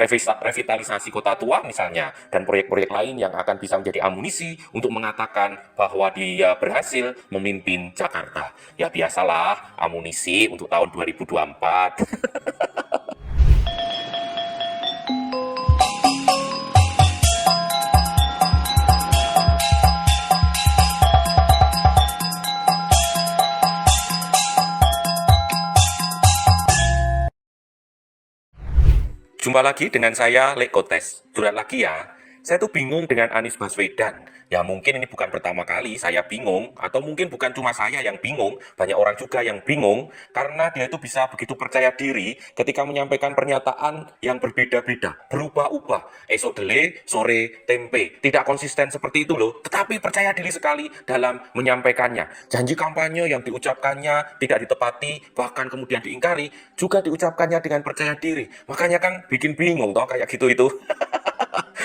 revitalisasi kota tua misalnya, dan proyek-proyek lain yang akan bisa menjadi amunisi untuk mengatakan bahwa dia berhasil memimpin Jakarta. Ya biasalah, amunisi untuk tahun 2024. Jumpa lagi dengan saya, Lek Kotes. Curhat lagi ya. Saya tuh bingung dengan Anies Baswedan. Ya mungkin ini bukan pertama kali saya bingung, atau mungkin bukan cuma saya yang bingung, banyak orang juga yang bingung, karena dia itu bisa begitu percaya diri ketika menyampaikan pernyataan yang berbeda-beda, berubah-ubah. Esok dele, sore tempe. Tidak konsisten seperti itu loh, tetapi percaya diri sekali dalam menyampaikannya. Janji kampanye yang diucapkannya tidak ditepati, bahkan kemudian diingkari, juga diucapkannya dengan percaya diri. Makanya kan bikin bingung toh kayak gitu itu.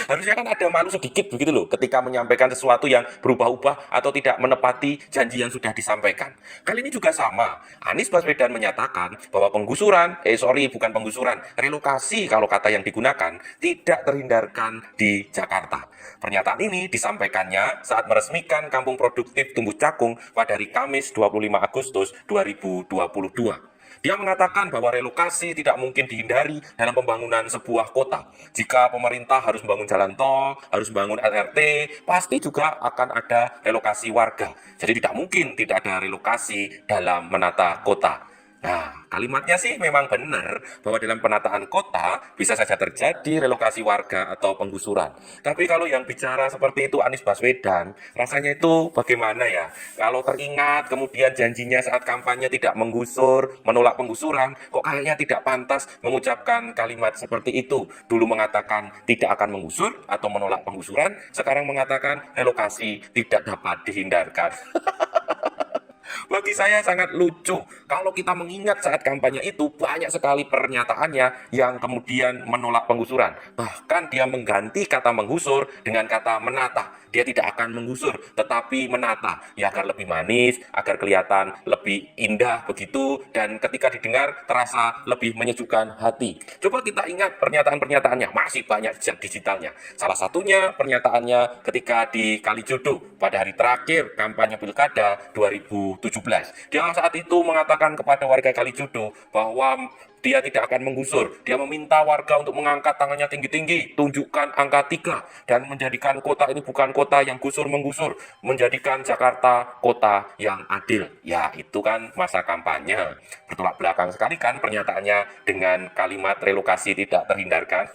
Harusnya kan ada malu sedikit begitu loh ketika menyampaikan sesuatu yang berubah-ubah atau tidak menepati janji yang sudah disampaikan. Kali ini juga sama. Anies Baswedan menyatakan bahwa bukan penggusuran, relokasi kalau kata yang digunakan tidak terhindarkan di Jakarta. Pernyataan ini disampaikannya saat meresmikan Kampung Produktif Tumbuh Cakung pada hari Kamis 25 Agustus 2022. Dia mengatakan bahwa relokasi tidak mungkin dihindari dalam pembangunan sebuah kota. Jika pemerintah harus membangun jalan tol, harus membangun LRT, pasti juga akan ada relokasi warga. Jadi tidak mungkin tidak ada relokasi dalam menata kota. Nah, kalimatnya sih memang benar bahwa dalam penataan kota bisa saja terjadi relokasi warga atau penggusuran. Tapi kalau yang bicara seperti itu Anies Baswedan, rasanya itu bagaimana ya? Kalau teringat kemudian janjinya saat kampanye tidak menggusur, menolak penggusuran, kok kayaknya tidak pantas mengucapkan kalimat seperti itu. Dulu mengatakan tidak akan menggusur atau menolak penggusuran, sekarang mengatakan relokasi tidak dapat dihindarkan. Bagi saya sangat lucu kalau kita mengingat saat kampanye itu banyak sekali pernyataannya yang kemudian menolak penggusuran. Bahkan dia mengganti kata menggusur dengan kata menata. Dia tidak akan menggusur tetapi menata, ya agar lebih manis, agar kelihatan lebih indah begitu, dan ketika didengar terasa lebih menyejukkan hati. Coba kita ingat pernyataan-pernyataannya, masih banyak jejak digitalnya. Salah satunya pernyataannya ketika di Kalijodo pada hari terakhir kampanye Pilkada 2017. Dia saat itu mengatakan kepada warga Kalijodo bahwa dia tidak akan menggusur. Dia meminta warga untuk mengangkat tangannya tinggi-tinggi, tunjukkan angka 3, dan menjadikan kota ini bukan kota yang gusur-menggusur, menjadikan Jakarta kota yang adil. Ya, itu kan masa kampanye. Bertolak belakang sekali kan pernyataannya dengan kalimat relokasi tidak terhindarkan.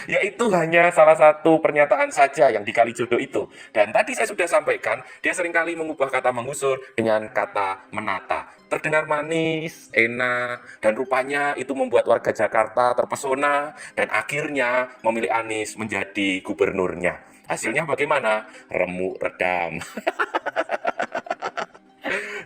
Ya itu hanya salah satu pernyataan saja yang di Kalijodo itu. Dan tadi saya sudah sampaikan, dia seringkali mengubah kata menggusur dengan kata menata. Terdengar manis, enak, dan rupanya itu membuat warga Jakarta terpesona dan akhirnya memilih Anies menjadi gubernurnya. Hasilnya bagaimana? Remuk redam.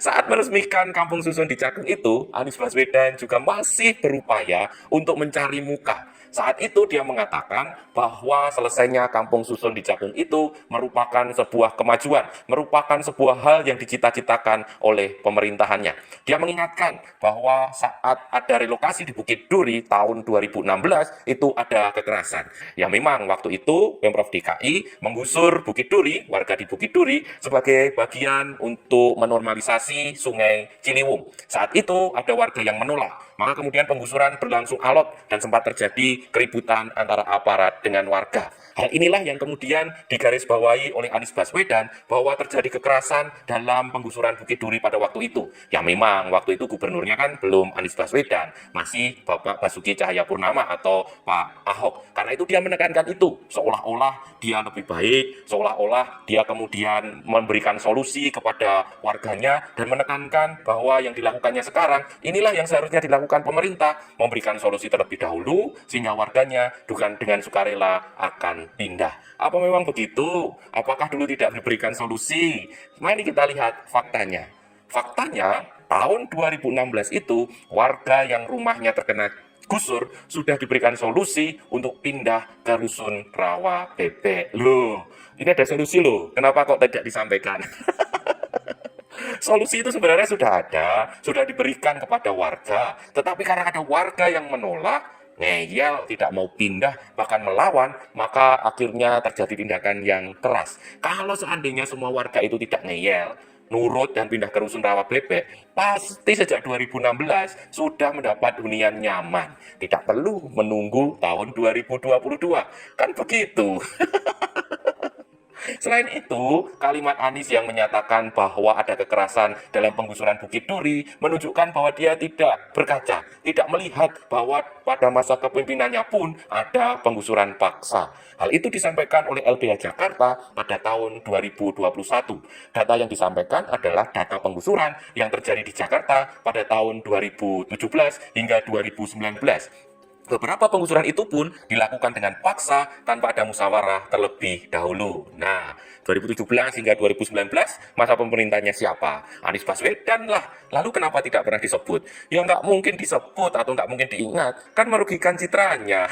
Saat meresmikan kampung susun di Cakung itu, Anies Baswedan juga masih berupaya untuk mencari muka. Saat itu dia mengatakan bahwa selesainya kampung susun di Cakung itu merupakan sebuah kemajuan, merupakan sebuah hal yang dicita-citakan oleh pemerintahannya. Dia mengingatkan bahwa saat ada relokasi di Bukit Duri tahun 2016 itu ada kekerasan. Ya memang waktu itu Pemprov DKI menggusur Bukit Duri, warga di Bukit Duri sebagai bagian untuk menormalisasi Sungai Ciliwung. Saat itu ada warga yang menolak. Maka kemudian penggusuran berlangsung alot dan sempat terjadi keributan antara aparat dengan warga. Hal inilah yang kemudian digarisbawahi oleh Anies Baswedan bahwa terjadi kekerasan dalam penggusuran Bukit Duri pada waktu itu. Ya memang waktu itu gubernurnya kan belum Anies Baswedan, masih Bapak Basuki Cahayapurnama atau Pak Ahok. Karena itu dia menekankan itu, seolah-olah dia lebih baik, seolah-olah dia kemudian memberikan solusi kepada warganya dan menekankan bahwa yang dilakukannya sekarang inilah yang seharusnya dilakukan pemerintah, memberikan solusi terlebih dahulu sehingga warganya dengan sukarela akan pindah. Apa memang begitu? Apakah dulu tidak diberikan solusi? Mari kita lihat faktanya. Faktanya, tahun 2016 itu warga yang rumahnya terkena gusur sudah diberikan solusi untuk pindah ke rusun rawa bebek. Loh, ini ada solusi loh. Kenapa kok tidak disampaikan? Solusi itu sebenarnya sudah ada, sudah diberikan kepada warga. Tetapi karena ada warga yang menolak, ngeyel, tidak mau pindah, bahkan melawan, maka akhirnya terjadi tindakan yang keras. Kalau seandainya semua warga itu tidak ngeyel, nurut dan pindah ke rusun rawa bebek, pasti sejak 2016 sudah mendapat hunian nyaman. Tidak perlu menunggu tahun 2022. Kan begitu. Selain itu, kalimat Anies yang menyatakan bahwa ada kekerasan dalam penggusuran Bukit Duri menunjukkan bahwa dia tidak berkaca, tidak melihat bahwa pada masa kepemimpinannya pun ada penggusuran paksa. Hal itu disampaikan oleh LBH Jakarta pada tahun 2021. Data yang disampaikan adalah data penggusuran yang terjadi di Jakarta pada tahun 2017 hingga 2019. Beberapa penggusuran itu pun dilakukan dengan paksa tanpa ada musyawarah terlebih dahulu. Nah, 2017 hingga 2019, masa pemerintahnya siapa? Anies Baswedan lah. Lalu kenapa tidak pernah disebut? Ya nggak mungkin disebut atau nggak mungkin diingat, kan merugikan citranya.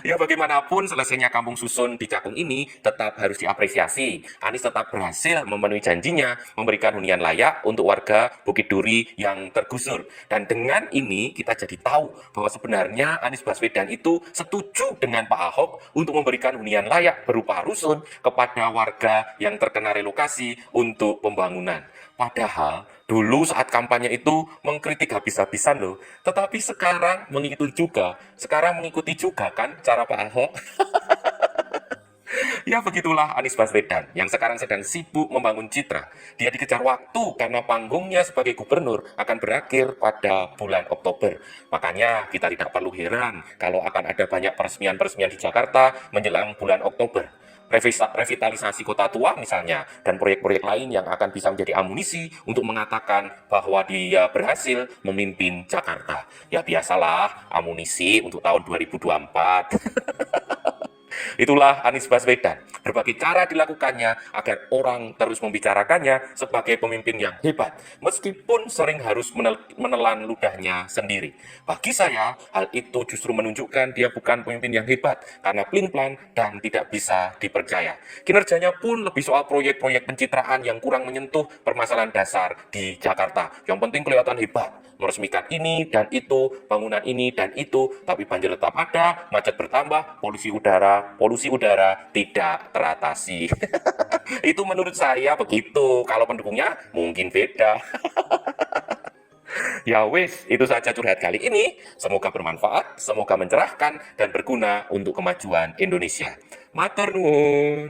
Ya bagaimanapun selesainya kampung susun di Cakung ini tetap harus diapresiasi. Anies tetap berhasil memenuhi janjinya memberikan hunian layak untuk warga Bukit Duri yang tergusur. Dan dengan ini kita jadi tahu bahwa sebenarnya Anies Baswedan itu setuju dengan Pak Ahok untuk memberikan hunian layak berupa rusun kepada warga yang terkena relokasi untuk pembangunan. Padahal dulu saat kampanye itu mengkritik habis-habisan loh. Tetapi sekarang mengikuti juga kan cara Pak Ahok. Ya begitulah Anies Baswedan yang sekarang sedang sibuk membangun citra. Dia dikejar waktu karena panggungnya sebagai gubernur akan berakhir pada bulan Oktober. Makanya kita tidak perlu heran kalau akan ada banyak peresmian-peresmian di Jakarta menjelang bulan Oktober. Revitalisasi kota tua misalnya, dan proyek-proyek lain yang akan bisa menjadi amunisi untuk mengatakan bahwa dia berhasil memimpin Jakarta. Ya biasalah, amunisi untuk tahun 2024. Itulah Anies Baswedan. Berbagai cara dilakukannya agar orang terus membicarakannya sebagai pemimpin yang hebat, meskipun sering harus menelan ludahnya sendiri. Bagi saya, hal itu justru menunjukkan dia bukan pemimpin yang hebat, karena pelin-pelan dan tidak bisa dipercaya. Kinerjanya pun lebih soal proyek-proyek pencitraan yang kurang menyentuh permasalahan dasar di Jakarta. Yang penting kelihatan hebat, meresmikan ini dan itu, bangunan ini dan itu, tapi banjir tetap ada, macet bertambah, polusi udara tidak teratasi. Itu menurut saya begitu. Kalau pendukungnya mungkin beda. Ya wis, itu saja curhat kali ini. Semoga bermanfaat, semoga mencerahkan dan berguna untuk kemajuan Indonesia. Matur nuwun.